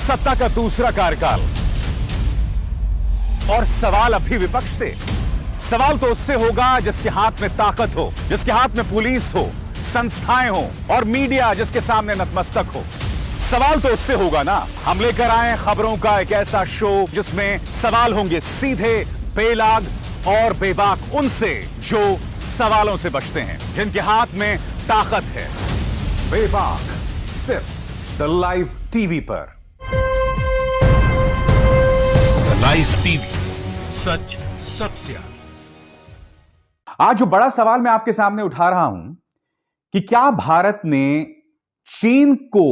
सत्ता का दूसरा कार्यकाल। और सवाल अभी विपक्ष से। सवाल तो उससे होगा जिसके हाथ में ताकत हो, जिसके हाथ में पुलिस हो, संस्थाएं हो और मीडिया जिसके सामने नतमस्तक हो। सवाल तो उससे होगा ना। हम लेकर आए खबरों का एक ऐसा शो जिसमें सवाल होंगे सीधे, बेलाग और बेबाक उनसे जो सवालों से बचते हैं, जिनके हाथ में ताकत है। बेबाक सिर्फ द लाइव टीवी पर। लाइव टीवी, सच सबसे आगे। आज जो बड़ा सवाल मैं आपके सामने उठा रहा हूं कि क्या भारत ने चीन को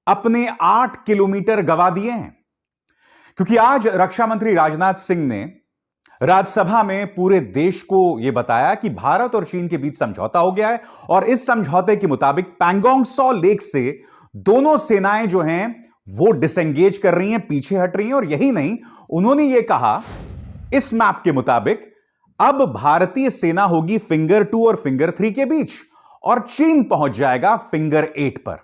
अपने 8 किलोमीटर गवा दिए हैं? क्योंकि आज रक्षा मंत्री राजनाथ सिंह ने राज्यसभा में पूरे देश को यह बताया कि भारत और चीन के बीच समझौता हो गया है और इस समझौते के मुताबिक पैंगोंग सौ लेक से दोनों सेनाएं जो हैं वो डिसएंगेज कर रही हैं, पीछे हट रही हैं। और यही नहीं, उन्होंने यह कहा इस मैप के मुताबिक अब भारतीय सेना होगी फिंगर 2 और फिंगर 3 के बीच और चीन पहुंच जाएगा फिंगर 8 पर।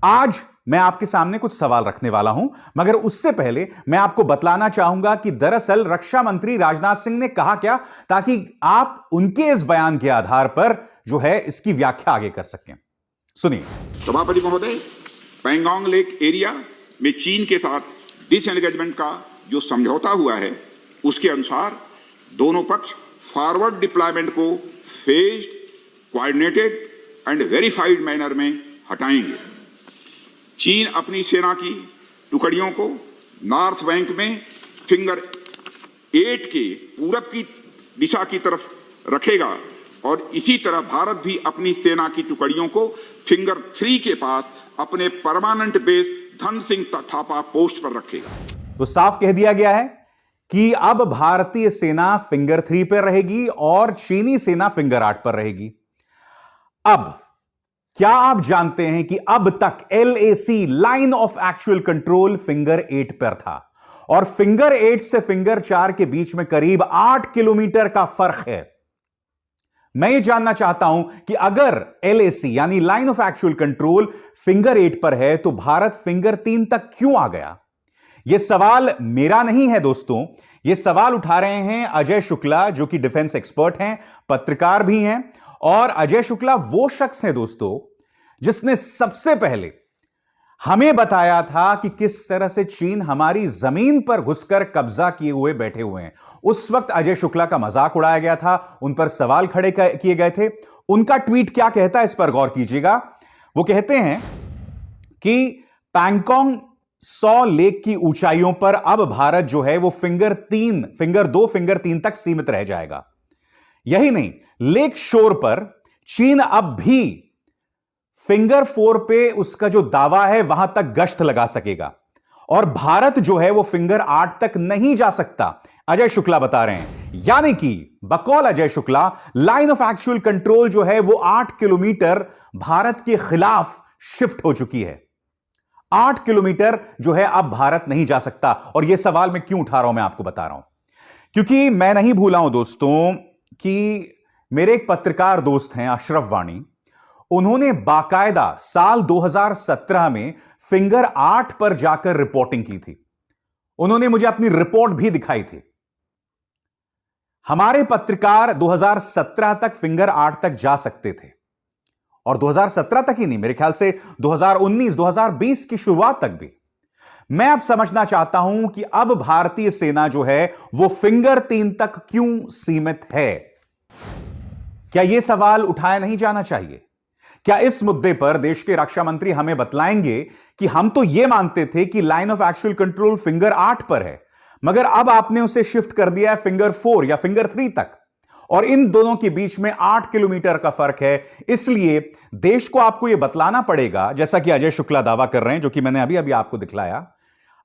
आज मैं आपके सामने कुछ सवाल रखने वाला हूं, मगर उससे पहले मैं आपको बतलाना चाहूंगा कि दरअसल रक्षा मंत्री राजनाथ सिंह ने कहा क्या, ताकि आप उनके इस बयान के आधार पर जो है इसकी व्याख्या आगे कर सकें। सुनिए। सभापति महोदय, पैंगोंग लेक एरिया में चीन के साथ डिसएंगेजमेंट का जो समझौता हुआ है उसके अनुसार दोनों पक्ष फॉरवर्ड डिप्लॉयमेंट को phased, coordinated and verified manner में हटाएंगे। चीन अपनी सेना की टुकड़ियों को नॉर्थ बैंक में फिंगर 8 के पूरब की दिशा की तरफ रखेगा और इसी तरह भारत भी अपनी सेना की टुकड़ियों को फिंगर 3 के पास अपने permanent base Dhan Singh Thapa post पर रखेगा। तो साफ कह दिया गया है कि अब भारतीय सेना फिंगर 3 पर रहेगी और चीनी सेना फिंगर 8 पर रहेगी। अब क्या आप जानते हैं कि अब तक LAC line of actual control finger 8 पर था और फिंगर 8 से फिंगर 4 के बीच में करीब 8 किलोमीटर का फर्क है। मैं ये जानना चाहता हूं कि अगर LAC यानी line of actual control finger 8 पर है तो भारत फिंगर 3 तक क्यों आ गया? यह सवाल मेरा नहीं है दोस्तों, यह सवाल उठा रहे हैं अजय शुक्ला, जो कि डिफेंस एक्सपर्ट हैं, पत्रकार भी हैं। और अजय शुक्ला वो शख्स है दोस्तों जिसने सबसे पहले हमें बताया था कि किस तरह से चीन हमारी जमीन पर घुसकर कब्जा किए हुए बैठे हुए हैं। उस वक्त अजय शुक्ला का मजाक उड़ाया गया था, उन पर सवाल खड़े किए गए थे। उनका ट्वीट क्या कहता है, इस पर गौर कीजिएगा। वो कहते हैं कि पैंगोंग सौ लेक की ऊंचाइयों पर अब भारत जो है वो फिंगर 2, फिंगर 3 तक सीमित रह जाएगा। यही नहीं, लेक शोर पर चीन अब भी फिंगर 4 पे उसका जो दावा है वहां तक गश्त लगा सकेगा और भारत जो है वो फिंगर 8 तक नहीं जा सकता, अजय शुक्ला बता रहे हैं। यानी कि बकौल Ajay Shukla, line of actual control जो है वो 8 किलोमीटर भारत के खिलाफ शिफ्ट हो चुकी है। 8 किलोमीटर जो है अब भारत नहीं जा सकता। और यह सवाल मैं क्यों उठा रहा हूं, मैं आपको बता रहा हूं, क्योंकि मैं नहीं भूला हूं दोस्तों कि मेरे एक पत्रकार दोस्त हैं अशरफ वाणी, उन्होंने बाकायदा साल 2017 में फिंगर 8 पर जाकर रिपोर्टिंग की थी। उन्होंने मुझे अपनी रिपोर्ट भी दिखाई थी। हमारे पत्रकार 2017 तक फिंगर 8 तक जा सकते थे और 2017 तक ही नहीं, मेरे ख्याल से 2019, 2020 की शुरुआत तक भी। मैं अब समझना चाहता हूं कि अब भारतीय सेना जो है वो फिंगर 3 तक क्यों सीमित है। क्या यह सवाल उठाया नहीं जाना चाहिए? क्या इस मुद्दे पर देश के रक्षा मंत्री हमें बतलाएंगे कि हम तो यह मानते थे कि line of actual control finger 8 पर है, मगर अब आपने उसे शिफ्ट कर दिया है फिंगर 4 या फिंगर 3 तक और इन दोनों के बीच में 8 किलोमीटर का फर्क है। इसलिए देश को आपको यह बतलाना पड़ेगा, जैसा कि अजय शुक्ला दावा कर रहे हैं, जो कि मैंने अभी अभी आपको दिखलाया।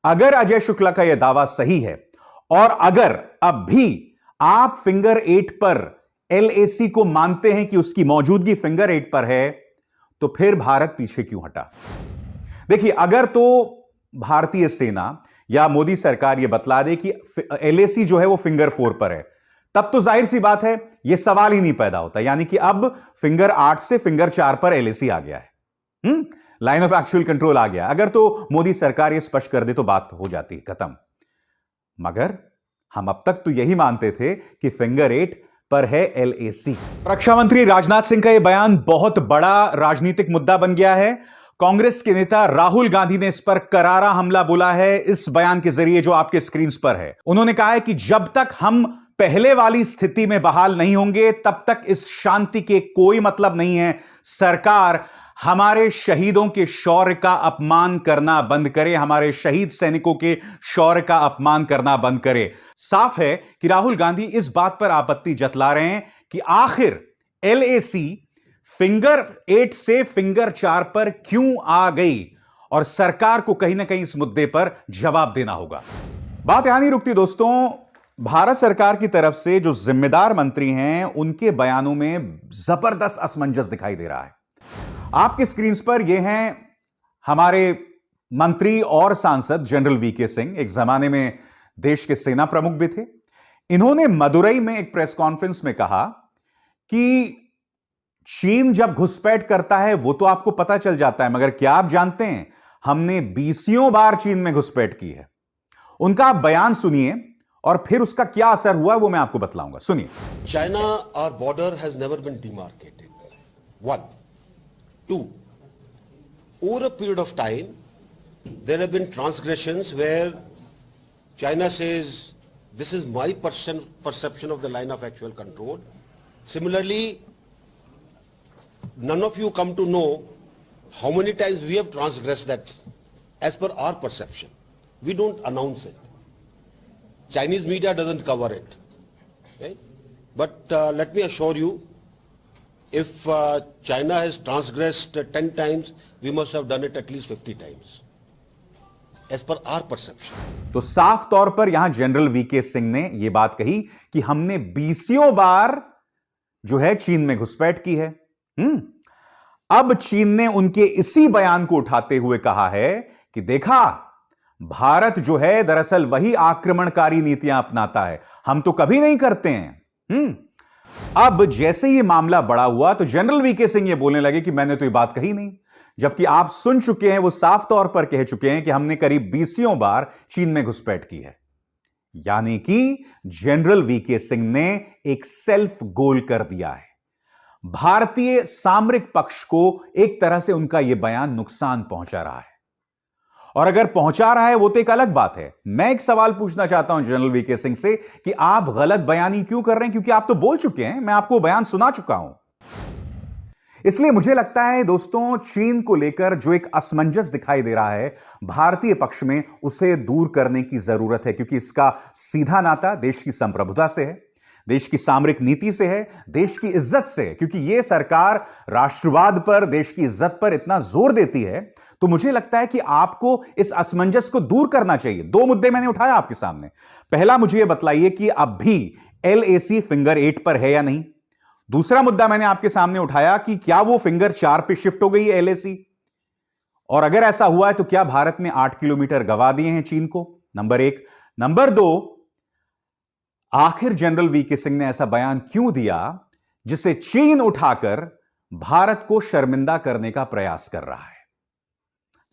अगर अजय शुक्ला का यह दावा सही है और अगर अब भी आप फिंगर 8 पर LAC को मानते हैं कि उसकी मौजूदगी फिंगर 8 पर है, तो फिर भारत पीछे क्यों हटा? देखिए, अगर तो भारतीय सेना या मोदी सरकार यह बतला दे कि LAC जो है वो फिंगर 4 पर है, तब तो जाहिर सी बात है यह सवाल ही नहीं पैदा होता, यानी कि अब फिंगर 8 से फिंगर 4 पर LAC आ गया है। लाइन ऑफ एक्चुअल कंट्रोल आ गया। अगर तो मोदी सरकार यह स्पष्ट कर दे तो बात हो जाती, खत्म। मगर हम अब तक तो यही मानते थे कि फिंगर 8 पर है LAC। रक्षा मंत्री राजनाथ सिंह का यह बयान बहुत बड़ा राजनीतिक मुद्दा बन गया है। कांग्रेस के नेता राहुल गांधी ने इस पर करारा हमला बोला है इस बयान के जरिए जो आपके स्क्रीन पर है। उन्होंने कहा है कि जब तक हम पहले वाली स्थिति में बहाल नहीं होंगे तब तक इस शांति के कोई मतलब नहीं है। सरकार हमारे शहीदों के शौर्य का अपमान करना बंद करे, हमारे शहीद सैनिकों के शौर्य का अपमान करना बंद करे। साफ है कि राहुल गांधी इस बात पर आपत्ति जतला रहे हैं कि आखिर LAC फिंगर 8 से फिंगर 4 पर क्यों आ गई, और सरकार को कहीं ना कहीं इस मुद्दे पर जवाब देना होगा। बात यहां नहीं रुकती दोस्तों। भारत सरकार की तरफ से जो जिम्मेदार मंत्री हैं उनके बयानों में जबरदस्त असमंजस दिखाई दे रहा है। आपके स्क्रीन पर यह हैं हमारे मंत्री और सांसद जनरल VK सिंह, एक जमाने में देश के सेना प्रमुख भी थे। इन्होंने मदुरई में एक प्रेस कॉन्फ्रेंस में कहा कि चीन जब घुसपैठ करता है वो तो आपको पता चल जाता है, मगर क्या आप जानते हैं हमने 20 बार चीन में घुसपैठ की है। उनका आप बयान सुनिए और फिर उसका क्या असर हुआ वो मैं आपको बतलाऊंगा। सुनिए। China, our border has never been demarcated. 1. 2. Over a period of time, there have been transgressions where China says, this is my perception of the line of actual control. Similarly, none of you come to know how many times we have transgressed that as per our perception. We don't announce it. Chinese media doesn't cover it. Right? But let me assure you, if China has transgressed 10 times, we must have done it at least 50 times. As per our perception. तो साफ तौर पर यहां general VK Singh ने यह बात कही कि हमने 20 बार जो है चीन में घुसपैठ की है। अब चीन ने उनके इसी बयान को उठाते हुए कहा है कि देखा, भारत जो है दरअसल वही आक्रमणकारी नीतियां अपनाता है, हम तो कभी नहीं करते हैं। अब जैसे ही मामला बड़ा हुआ तो जनरल VK सिंह ये बोलने लगे कि मैंने तो ये बात कही नहीं, जबकि आप सुन चुके हैं, वो साफ तौर पर कह चुके हैं कि हमने करीब 20 बार चीन में घुसपैठ की है। यानी कि जनरल VK सिंह ने एक सेल्फ गोल कर दिया है। भारतीय सामरिक पक्ष को एक तरह से उनका यह बयान नुकसान पहुंचा रहा है, और अगर पहुंचा रहा है वो तो एक अलग बात है। मैं एक सवाल पूछना चाहता हूं जनरल VK सिंह से कि आप गलत बयानी क्यों कर रहे हैं, क्योंकि आप तो बोल चुके हैं, मैं आपको बयान सुना चुका हूं। इसलिए मुझे लगता है दोस्तों, चीन को लेकर जो एक असमंजस दिखाई दे रहा है भारतीय पक्ष में, उसे दूर करने की जरूरत है, क्योंकि इसका सीधा नाता देश की संप्रभुता से है, देश की सामरिक नीति से है, देश की इज्जत से है। क्योंकि यह सरकार राष्ट्रवाद पर, देश की इज्जत पर इतना जोर देती है, तो मुझे लगता है कि आपको इस असमंजस को दूर करना चाहिए। 2 मुद्दे मैंने उठाया आपके सामने। पहला, मुझे यह बतलाइए कि अब भी LAC फिंगर 8 पर है या नहीं। दूसरा मुद्दा मैंने आपके सामने उठाया कि क्या वो फिंगर 4 पे शिफ्ट हो गई है LAC, और अगर ऐसा हुआ है तो क्या भारत ने 8 किलोमीटर गवा दिए हैं चीन को, नंबर 1। नंबर 2, आखिर जनरल VK सिंह ने ऐसा बयान क्यों दिया जिसे चीन उठाकर भारत को शर्मिंदा करने का प्रयास कर रहा है।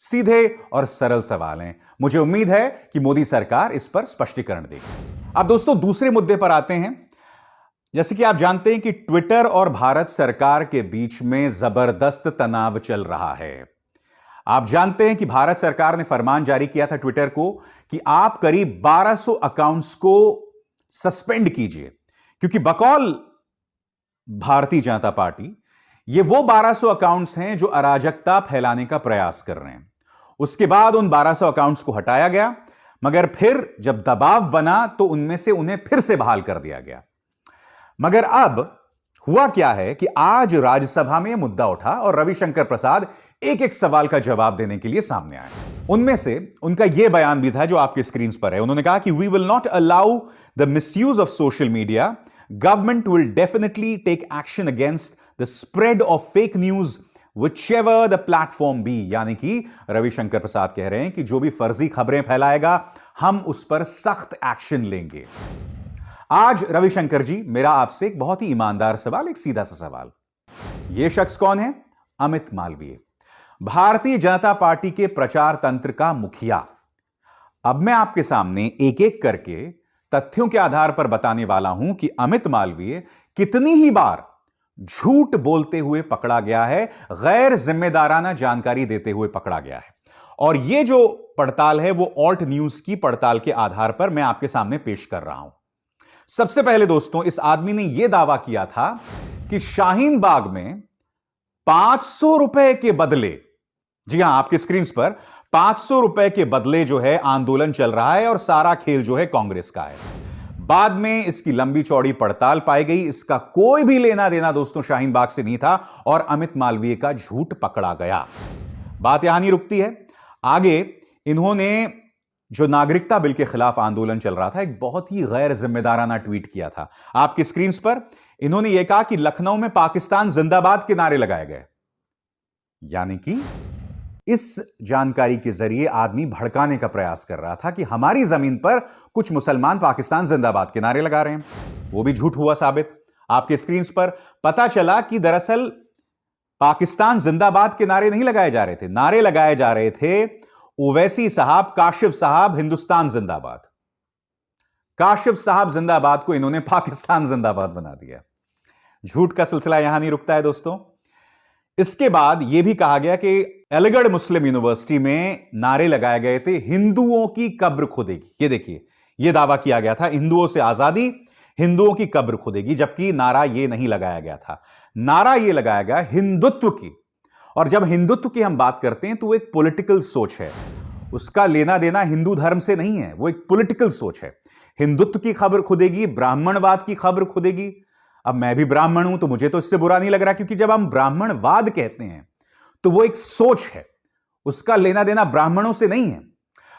सीधे और सरल सवाल हैं। मुझे उम्मीद है कि मोदी सरकार इस पर स्पष्टीकरण देगी। अब दोस्तों दूसरे मुद्दे पर आते हैं। जैसे कि आप जानते हैं कि ट्विटर और भारत सरकार के बीच में जबरदस्त तनाव चल रहा है। आप जानते हैं कि भारत सरकार ने फरमान जारी किया था ट्विटर को कि आप करीब 1200 अकाउंट्स को सस्पेंड कीजिए, क्योंकि बकौल भारतीय जनता पार्टी ये वो 1200 अकाउंट्स हैं जो अराजकता फैलाने का प्रयास कर रहे हैं। उसके बाद उन 1200 अकाउंट्स को हटाया गया, मगर फिर जब दबाव बना तो उनमें से उन्हें फिर से बहाल कर दिया गया। मगर अब हुआ क्या है कि आज राज्यसभा में यह मुद्दा उठा और रविशंकर प्रसाद एक एक सवाल का जवाब देने के लिए सामने आए। उनमें से उनका यह बयान भी था जो आपके स्क्रीन पर है। उन्होंने कहा कि we will not allow the misuse of social media, government will definitely take action against the spread of fake news whichever the platform be। यानी कि रविशंकर प्रसाद कह रहे हैं कि जो भी फर्जी खबरें फैलाएगा हम उस पर सख्त एक्शन लेंगे। आज रविशंकर जी, मेरा आपसे एक बहुत ही ईमानदार सवाल, एक सीधा सा सवाल। यह शख्स कौन है? अमित मालवीय। भारतीय जनता पार्टी के प्रचार तंत्र का मुखिया। अब मैं आपके सामने एक एक करके तथ्यों के आधार पर बताने वाला हूं कि अमित मालवीय कितनी ही बार झूठ बोलते हुए पकड़ा गया है, गैर जिम्मेदाराना जानकारी देते हुए पकड़ा गया है। और यह जो पड़ताल है वो ऑल्ट न्यूज की पड़ताल के आधार पर मैं आपके सामने पेश कर रहा हूं। सबसे पहले दोस्तों, इस आदमी ने यह दावा किया था कि शाहीन बाग में 500 रुपए के बदले, जी हां आपकी स्क्रीन पर 500 रुपए के बदले जो है आंदोलन चल रहा है और सारा खेल जो है कांग्रेस का है। बाद में इसकी लंबी चौड़ी पड़ताल पाई गई, इसका कोई भी लेना देना दोस्तों शाहीन बाग से नहीं था और अमित मालवीय का झूठ पकड़ा गया। बात यहां नहीं रुकती है, आगे इन्होंने जो नागरिकता बिल के खिलाफ आंदोलन चल रहा था, एक बहुत ही गैर जिम्मेदाराना ट्वीट किया था। आपकी स्क्रीन पर इन्होंने यह कहा कि लखनऊ में पाकिस्तान जिंदाबाद के नारे लगाए गए। यानी कि इस जानकारी के जरिए आदमी भड़काने का प्रयास कर रहा था कि हमारी जमीन पर कुछ मुसलमान पाकिस्तान जिंदाबाद के नारे लगा रहे हैं। वो भी झूठ हुआ साबित। आपके स्क्रीन पर पता चला कि दरअसल पाकिस्तान जिंदाबाद के नारे नहीं लगाए जा रहे थे, नारे लगाए जा रहे थे ओवैसी साहब, काशिफ साहब, हिंदुस्तान जिंदाबाद। काशिफ साहब जिंदाबाद को इन्होंने पाकिस्तान जिंदाबाद बना दिया। झूठ का सिलसिला यहां नहीं रुकता है दोस्तों। इसके बाद यह भी कहा गया कि अलीगढ़ मुस्लिम यूनिवर्सिटी में नारे लगाए गए थे, हिंदुओं की कब्र खुदेगी। ये देखिए, यह दावा किया गया था हिंदुओं से आजादी, हिंदुओं की कब्र खुदेगी, जबकि नारा यह नहीं लगाया गया था। नारा यह लगाया गया हिंदुत्व की। और जब हिंदुत्व की हम बात करते हैं तो वो एक पॉलिटिकल सोच है, उसका लेना देना हिंदू धर्म से नहीं है, वो एक पॉलिटिकल सोच है। हिंदुत्व की खबर खुदेगी, ब्राह्मणवाद की खबर खुदेगी। अब मैं भी ब्राह्मण हूं तो मुझे तो इससे बुरा नहीं लग रहा, क्योंकि जब हम ब्राह्मणवाद कहते हैं तो वो एक सोच है, उसका लेना देना ब्राह्मणों से नहीं है।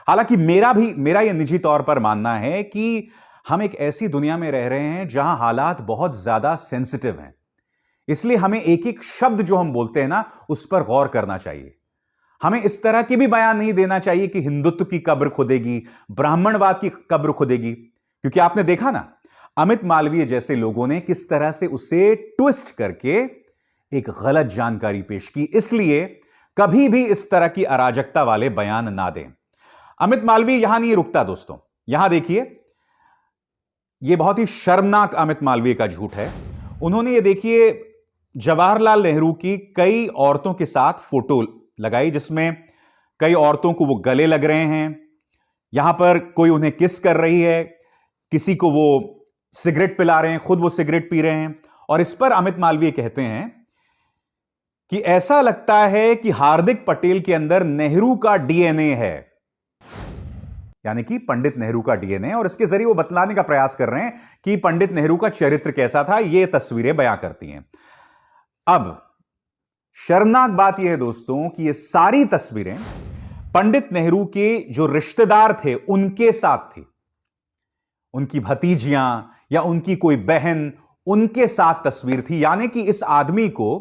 हालांकि मेरा यह निजी तौर पर मानना है कि हम एक ऐसी दुनिया में रह रहे हैं जहां हालात बहुत ज्यादा सेंसिटिव हैं, इसलिए हमें एक एक शब्द जो हम बोलते हैं ना, उस पर गौर करना चाहिए। हमें इस तरह के भी बयान नहीं देना चाहिए कि हिंदुत्व की कब्र खुदेगी, ब्राह्मणवाद की कब्र खुदेगी, क्योंकि आपने देखा ना अमित मालवीय जैसे लोगों ने किस तरह से उसे ट्विस्ट करके एक गलत जानकारी पेश की। इसलिए कभी भी इस तरह की अराजकता वाले बयान ना दें। अमित मालवीय यहां नहीं रुकता दोस्तों, यहां देखिए, यह बहुत ही शर्मनाक अमित मालवीय का झूठ है। उन्होंने ये देखिए जवाहरलाल नेहरू की कई औरतों के साथ फोटो लगाई, जिसमें कई औरतों को वो गले लग रहे हैं, यहां पर कोई उन्हें किस कर रही है, किसी को वो सिगरेट पिला रहे हैं, खुद वो सिगरेट पी रहे हैं। और इस पर अमित मालवीय कहते हैं कि ऐसा लगता है कि हार्दिक पटेल के अंदर नेहरू का डीएनए है, यानी कि पंडित नेहरू का डीएनए। और इसके जरिए वो बतलाने का प्रयास कर रहे हैं कि पंडित नेहरू का चरित्र कैसा था, ये तस्वीरें बयां करती हैं। अब शर्मनाक बात यह है दोस्तों कि ये सारी तस्वीरें पंडित नेहरू के जो रिश्तेदार थे उनके साथ थी, उनकी भतीजियां या उनकी कोई बहन, उनके साथ तस्वीर थी। यानी कि इस आदमी को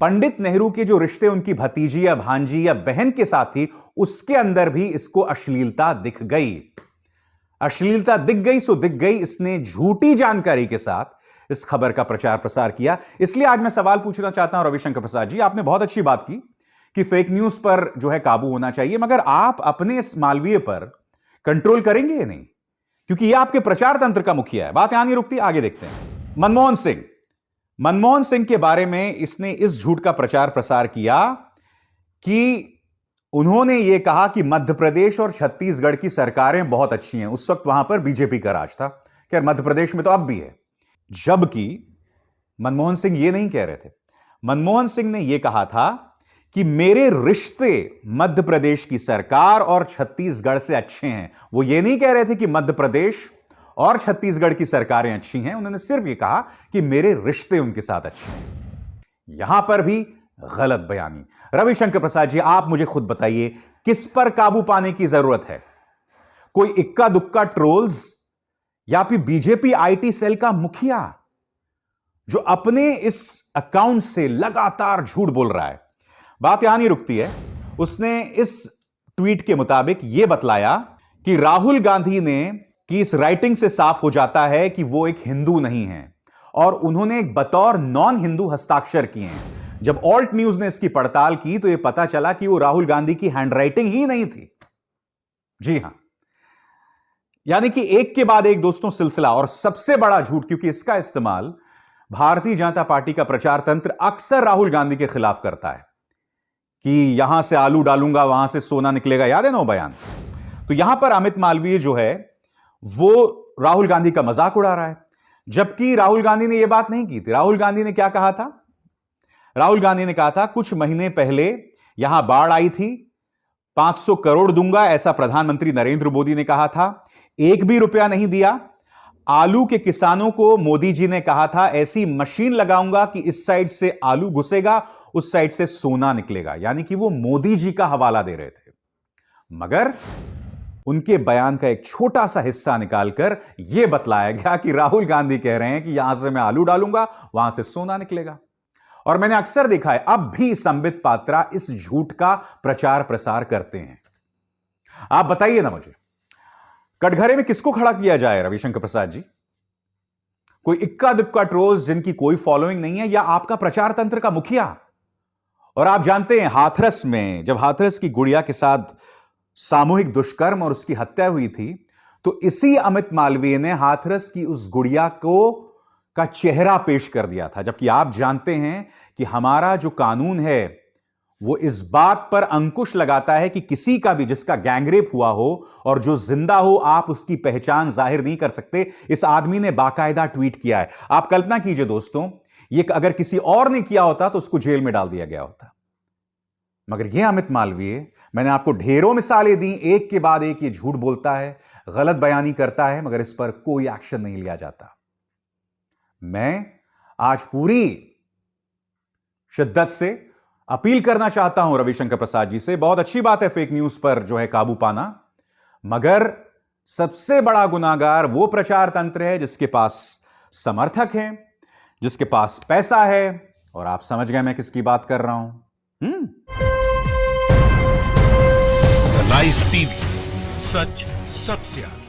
पंडित नेहरू के जो रिश्ते उनकी भतीजी या भांजी या बहन के साथ थी, उसके अंदर भी इसको अश्लीलता दिख गई। अश्लीलता दिख गई सो दिख गई। इसने झूठी जानकारी के साथ इस खबर का प्रचार प्रसार किया। इसलिए आज मैं सवाल पूछना चाहता हूं रविशंकर प्रसाद जी, आपने बहुत अच्छी बात की कि फेक न्यूज पर जो है काबू होना चाहिए, मगर आप अपने इस मालवीय पर कंट्रोल करेंगे या नहीं? क्योंकि यह आपके प्रचार तंत्र का मुखिया है। बात यहां नहीं रुकती, आगे देखते हैं। मनमोहन सिंह के बारे में इसने इस झूठ का प्रचार प्रसार किया कि उन्होंने यह कहा कि मध्य प्रदेश और छत्तीसगढ़ की सरकारें बहुत अच्छी हैं। उस वक्त वहां पर बीजेपी का राज था, खैर मध्य प्रदेश में तो अब भी है। जबकि मनमोहन सिंह यह नहीं कह रहे थे। मनमोहन सिंह ने यह कहा था कि मेरे रिश्ते मध्य प्रदेश की सरकार और छत्तीसगढ़ से अच्छे हैं। वो ये नहीं कह रहे थे कि मध्य प्रदेश और छत्तीसगढ़ की सरकारें अच्छी हैं, उन्होंने सिर्फ ये कहा कि मेरे रिश्ते उनके साथ अच्छे हैं। यहां पर भी गलत बयानी। रविशंकर प्रसाद जी, आप मुझे खुद बताइए किस पर काबू पाने की जरूरत है? कोई इक्का दुक्का ट्रोल्स या फिर बीजेपी आईटी सेल का मुखिया जो अपने इस अकाउंट से लगातार झूठ बोल रहा है? बात यहां नहीं रुकती है। उसने इस ट्वीट के मुताबिक यह बतलाया कि राहुल गांधी ने कि इस राइटिंग से साफ हो जाता है कि वो एक हिंदू नहीं है और उन्होंने एक बतौर नॉन हिंदू हस्ताक्षर किए हैं। जब ऑल्ट न्यूज ने इसकी पड़ताल की तो यह पता चला कि वो राहुल गांधी की हैंडराइटिंग ही नहीं थी। जी हां, यानी कि एक के बाद एक दोस्तों सिलसिला। और सबसे बड़ा झूठ, क्योंकि इसका इस्तेमाल भारतीय जनता पार्टी का प्रचार तंत्र अक्सर राहुल गांधी के खिलाफ करता है कि यहां से आलू डालूंगा वहां से सोना निकलेगा, याद है ना वो बयान। तो यहां पर अमित मालवीय जो है वो राहुल गांधी का मजाक उड़ा रहा है, जबकि राहुल गांधी ने यह बात नहीं की थी। राहुल गांधी ने क्या कहा था? राहुल गांधी ने कहा था कुछ महीने पहले यहां बाढ़ आई थी, 500 करोड़ दूंगा, ऐसा प्रधानमंत्री नरेंद्र मोदी ने कहा था। एक भी रुपया नहीं दिया। आलू के किसानों को मोदी जी ने कहा था ऐसी मशीन लगाऊंगा कि इस साइड से आलू घुसेगा, उस साइड से सोना निकलेगा। यानी कि वो मोदी जी का हवाला दे रहे थे, मगर उनके बयान का एक छोटा सा हिस्सा निकालकर यह बतलाया गया कि राहुल गांधी कह रहे हैं कि यहां से मैं आलू डालूंगा, वहां से सोना निकलेगा। और मैंने अक्सर देखा है अब भी संबित पात्रा इस झूठ का प्रचार प्रसार करते हैं। आप बताइए ना मुझे, कटघरे में किसको खड़ा किया जाए? रविशंकर प्रसाद जी, कोई इक्का दुक्का ट्रोल्स जिनकी कोई फॉलोइंग नहीं है, या आपका प्रचार तंत्र का मुखिया? और आप जानते हैं हाथरस में जब हाथरस की गुड़िया के साथ सामूहिक दुष्कर्म और उसकी हत्या हुई थी, तो इसी अमित मालवीय ने हाथरस की उस गुड़िया का चेहरा पेश कर दिया था। जबकि आप जानते हैं कि हमारा जो कानून है वो इस बात पर अंकुश लगाता है कि किसी का भी जिसका गैंगरेप हुआ हो और जो जिंदा हो, आप उसकी पहचान जाहिर नहीं कर सकते। इस आदमी ने बाकायदा ट्वीट किया है। आप कल्पना कीजिए दोस्तों, ये अगर किसी और ने किया होता तो उसको जेल में डाल दिया गया होता, मगर यह अमित मालवीय, मैंने आपको ढेरों मिसालें दी, एक के बाद एक ये झूठ बोलता है, गलत बयानी करता है, मगर इस पर कोई एक्शन नहीं लिया जाता। मैं आज पूरी शिद्दत से अपील करना चाहता हूं रविशंकर प्रसाद जी से। बहुत अच्छी बात है फेक न्यूज पर जो है काबू पाना, मगर सबसे बड़ा गुनाहगार वो प्रचार तंत्र है जिसके पास समर्थक हैं, जिसके पास पैसा है। और आप समझ गए मैं किसकी बात कर रहा हूं। लाइव टीवी, सच सबसे आगे।